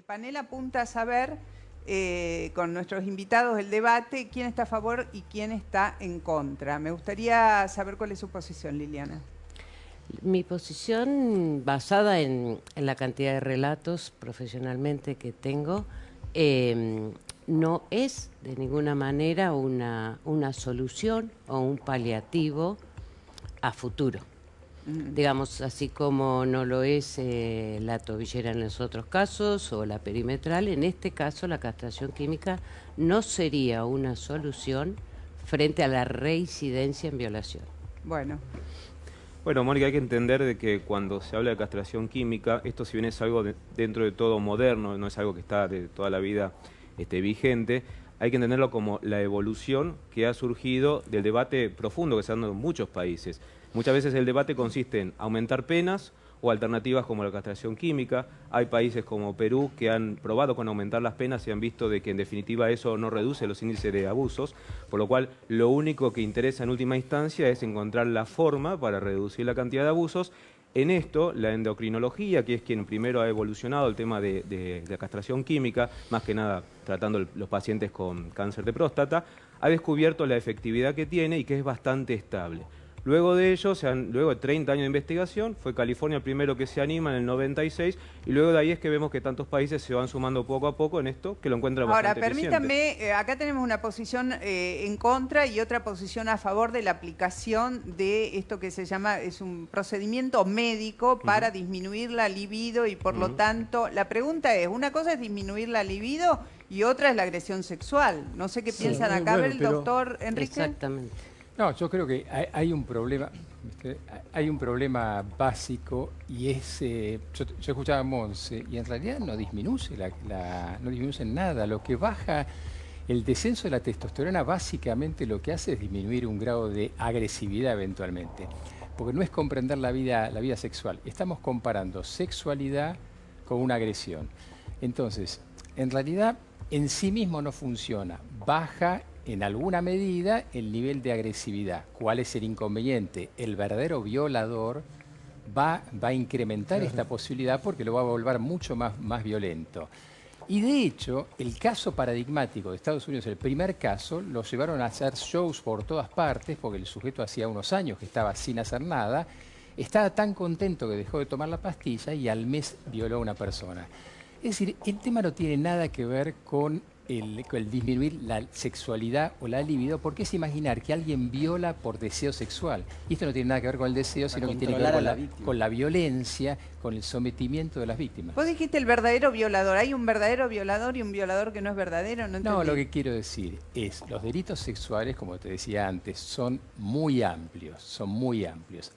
el panel apunta a saber, con nuestros invitados, el debate, quién está a favor y quién está en contra. Me gustaría saber cuál es su posición, Liliana. Mi posición, basada en la cantidad de relatos profesionalmente que tengo, no es de ninguna manera una solución o un paliativo a futuro. Digamos, así como no lo es la tobillera en los otros casos o la perimetral, en este caso la castración química no sería una solución frente a la reincidencia en violación. Bueno. Bueno, Mónica, hay que entender de que cuando se habla de castración química, esto si bien es algo dentro de todo moderno, no es algo que está de toda la vida vigente, hay que entenderlo como la evolución que ha surgido del debate profundo que se ha dado en muchos países. Muchas veces el debate consiste en aumentar penas o alternativas como la castración química. Hay países como Perú que han probado con aumentar las penas y han visto de que en definitiva eso no reduce los índices de abusos, por lo cual lo único que interesa en última instancia es encontrar la forma para reducir la cantidad de abusos. En esto, la endocrinología, que es quien primero ha evolucionado el tema de la castración química, más que nada tratando los pacientes con cáncer de próstata, ha descubierto la efectividad que tiene y que es bastante estable. Luego de ello, luego de 30 años de investigación, fue California el primero que se anima en el 96, y luego de ahí es que vemos que tantos países se van sumando poco a poco en esto, que lo encuentran bastante eficiente. Ahora, permítanme, acá tenemos una posición en contra y otra posición a favor de la aplicación de esto que se llama, es un procedimiento médico para disminuir la libido y por lo tanto, la pregunta es, una cosa es disminuir la libido y otra es la agresión sexual. No sé qué piensan acá, el doctor Enrique. Exactamente. No, yo creo que hay un problema, básico y es, yo escuchaba a Monse y en realidad no disminuye no disminuye en nada. Lo que baja el descenso de la testosterona básicamente lo que hace es disminuir un grado de agresividad eventualmente, porque no es comprender la vida sexual. Estamos comparando sexualidad con una agresión. Entonces, en realidad en sí mismo no funciona, baja en alguna medida el nivel de agresividad. ¿Cuál es el inconveniente? El verdadero violador va a incrementar esta posibilidad porque lo va a volver mucho más violento. Y de hecho, el caso paradigmático de Estados Unidos, el primer caso, lo llevaron a hacer shows por todas partes porque el sujeto hacía unos años que estaba sin hacer nada, estaba tan contento que dejó de tomar la pastilla y al mes violó a una persona. Es decir, el tema no tiene nada que ver con el disminuir la sexualidad o la libido, porque es imaginar que alguien viola por deseo sexual. Y esto no tiene nada que ver con el deseo, sino que tiene que ver con la violencia, con el sometimiento de las víctimas. Vos dijiste el verdadero violador. ¿Hay un verdadero violador y un violador que no es verdadero? No, lo que quiero decir es, los delitos sexuales, como te decía antes, son muy amplios,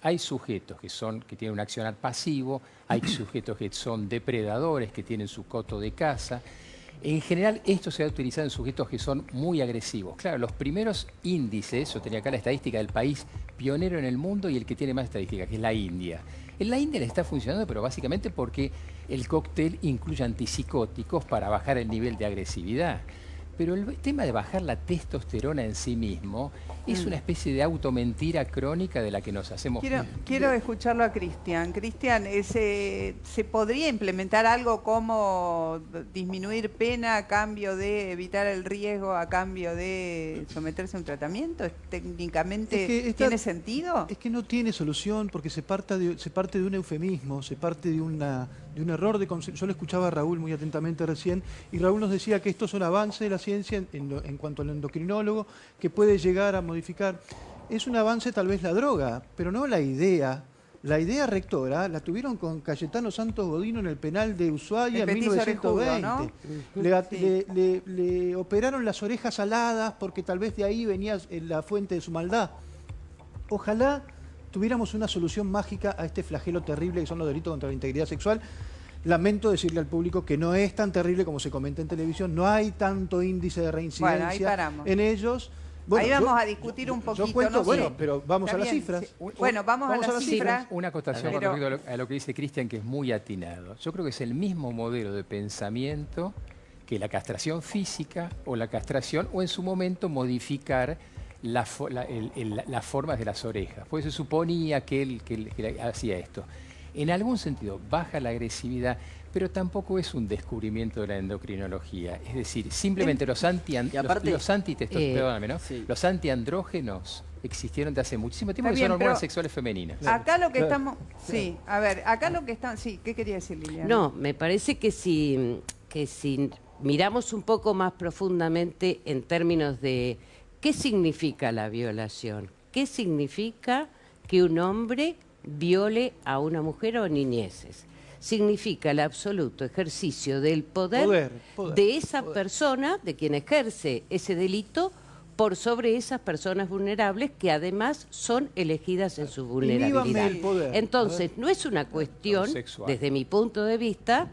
Hay sujetos que tienen un accionar pasivo, hay sujetos que son depredadores, que tienen su coto de caza. En general, esto se va a utilizar en sujetos que son muy agresivos. Claro, los primeros índices, yo tenía acá la estadística del país pionero en el mundo y el que tiene más estadística, que es la India. En la India le está funcionando, pero básicamente porque el cóctel incluye antipsicóticos para bajar el nivel de agresividad. Pero el tema de bajar la testosterona en sí mismo es una especie de automentira crónica de la que nos hacemos... Quiero escucharlo a Cristian. Cristian, ¿se podría implementar algo como disminuir pena a cambio de evitar el riesgo, a cambio de someterse a un tratamiento? ¿Técnicamente tiene sentido? Es que no tiene solución porque se parte de un eufemismo, se parte de un error de concepto. Yo le escuchaba a Raúl muy atentamente recién y Raúl nos decía que esto es un avance de la ciencia en cuanto al endocrinólogo que puede llegar a modificar. Es un avance tal vez la droga, pero no la idea. La idea rectora la tuvieron con Cayetano Santos Godino en el penal de Ushuaia en 1920. ¿No? Le operaron las orejas aladas porque tal vez de ahí venía la fuente de su maldad. Ojalá tuviéramos una solución mágica a este flagelo terrible que son los delitos contra la integridad sexual. Lamento decirle al público que no es tan terrible como se comenta en televisión, no hay tanto índice de reincidencia en ellos. Bueno, ahí vamos a discutir un poquito. Yo cuento, pero vamos a las cifras. Bueno, vamos a las cifras. Una acotación con respecto a lo que dice Cristian, que es muy atinado. Yo creo que es el mismo modelo de pensamiento que la castración física o la castración, o en su momento modificar las formas de las orejas. Pues se suponía que él hacía esto. En algún sentido baja la agresividad, Pero tampoco es un descubrimiento de la endocrinología. Es decir, simplemente los perdóname, ¿no? Sí. Los antiandrógenos existieron de hace muchísimo tiempo, Está que bien, son hormonas pero sexuales femeninas. Acá lo que Claro, estamos... Sí, a ver, acá lo que estamos... Sí, ¿qué quería decir, Liliana? No, me parece que si miramos un poco más profundamente en términos de qué significa la violación, qué significa que un hombre viole a una mujer o niñeces. Significa el absoluto ejercicio del poder de esa persona, de quien ejerce ese delito, por sobre esas personas vulnerables que además son elegidas en su vulnerabilidad. Inhíbame el poder. Entonces, no es una cuestión, sexual. desde mi punto de vista,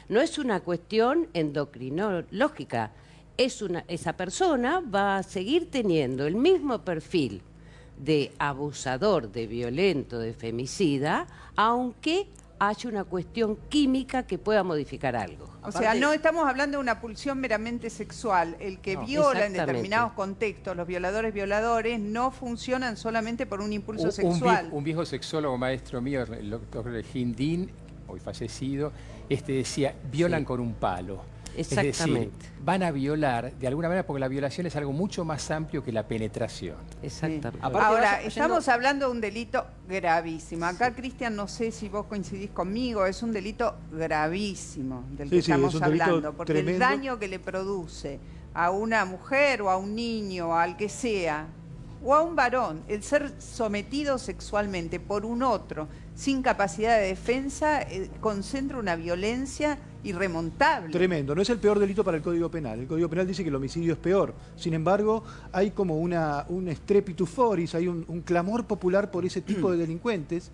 no es una cuestión endocrinológica. Esa persona va a seguir teniendo el mismo perfil de abusador, de violento, de femicida, aunque haya una cuestión química que pueda modificar algo. O sea, no estamos hablando de una pulsión meramente sexual. El que viola en Exactamente. determinados contextos, los violadores, no funcionan solamente por un impulso sexual. Un viejo sexólogo maestro mío, el doctor Hindin, hoy fallecido, decía, violan con un palo. Exactamente. Es decir, van a violar de alguna manera porque la violación es algo mucho más amplio que la penetración. Exactamente. Aparte, Ahora, yendo- estamos hablando de un delito gravísimo. Acá, Cristian, no sé si vos coincidís conmigo, es un delito gravísimo del que Sí, estamos es un delito hablando, porque el tremendo. daño que le produce a una mujer o a un niño, o al que sea, o a un varón, el ser sometido sexualmente por un otro sin capacidad de defensa, concentra una violencia irremontable. Tremendo. No es el peor delito para el Código Penal. El Código Penal dice que el homicidio es peor. Sin embargo, hay como un strepitus foris, hay un clamor popular por ese tipo de delincuentes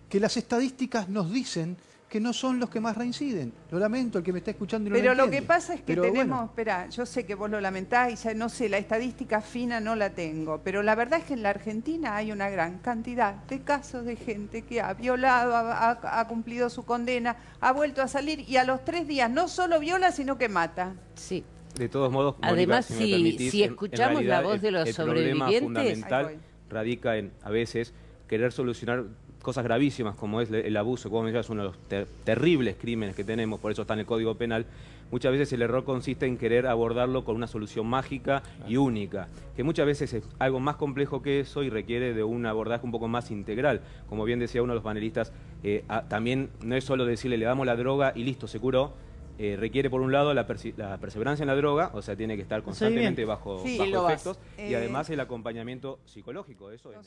que las estadísticas nos dicen que no son los que más reinciden. Lo lamento, el que me está escuchando y no Pero lo lo entiende. que pasa es que Pero tenemos, bueno, espera, yo sé que vos lo lamentás y ya no sé, la estadística fina no la tengo, pero la verdad es que en la Argentina hay una gran cantidad de casos de gente que ha violado, ha cumplido su condena, ha vuelto a salir y a los 3 días no solo viola, sino que mata. Sí. De todos modos, Mónica, Además, me si permitís, escuchamos realidad, la voz de los el problema sobrevivientes- fundamental Ahí voy. radica en, a veces, querer solucionar cosas gravísimas como es el abuso, como mencionas, uno de los terribles crímenes que tenemos, por eso está en el Código Penal. Muchas veces el error consiste en querer abordarlo con una solución mágica y única, que muchas veces es algo más complejo que eso y requiere de un abordaje un poco más integral. Como bien decía uno de los panelistas, también no es solo decirle le damos la droga y listo, se curó. Requiere por un lado la perseverancia en la droga, o sea, tiene que estar constantemente bajo Sí, lo vas. efectos, y además el acompañamiento psicológico, eso es...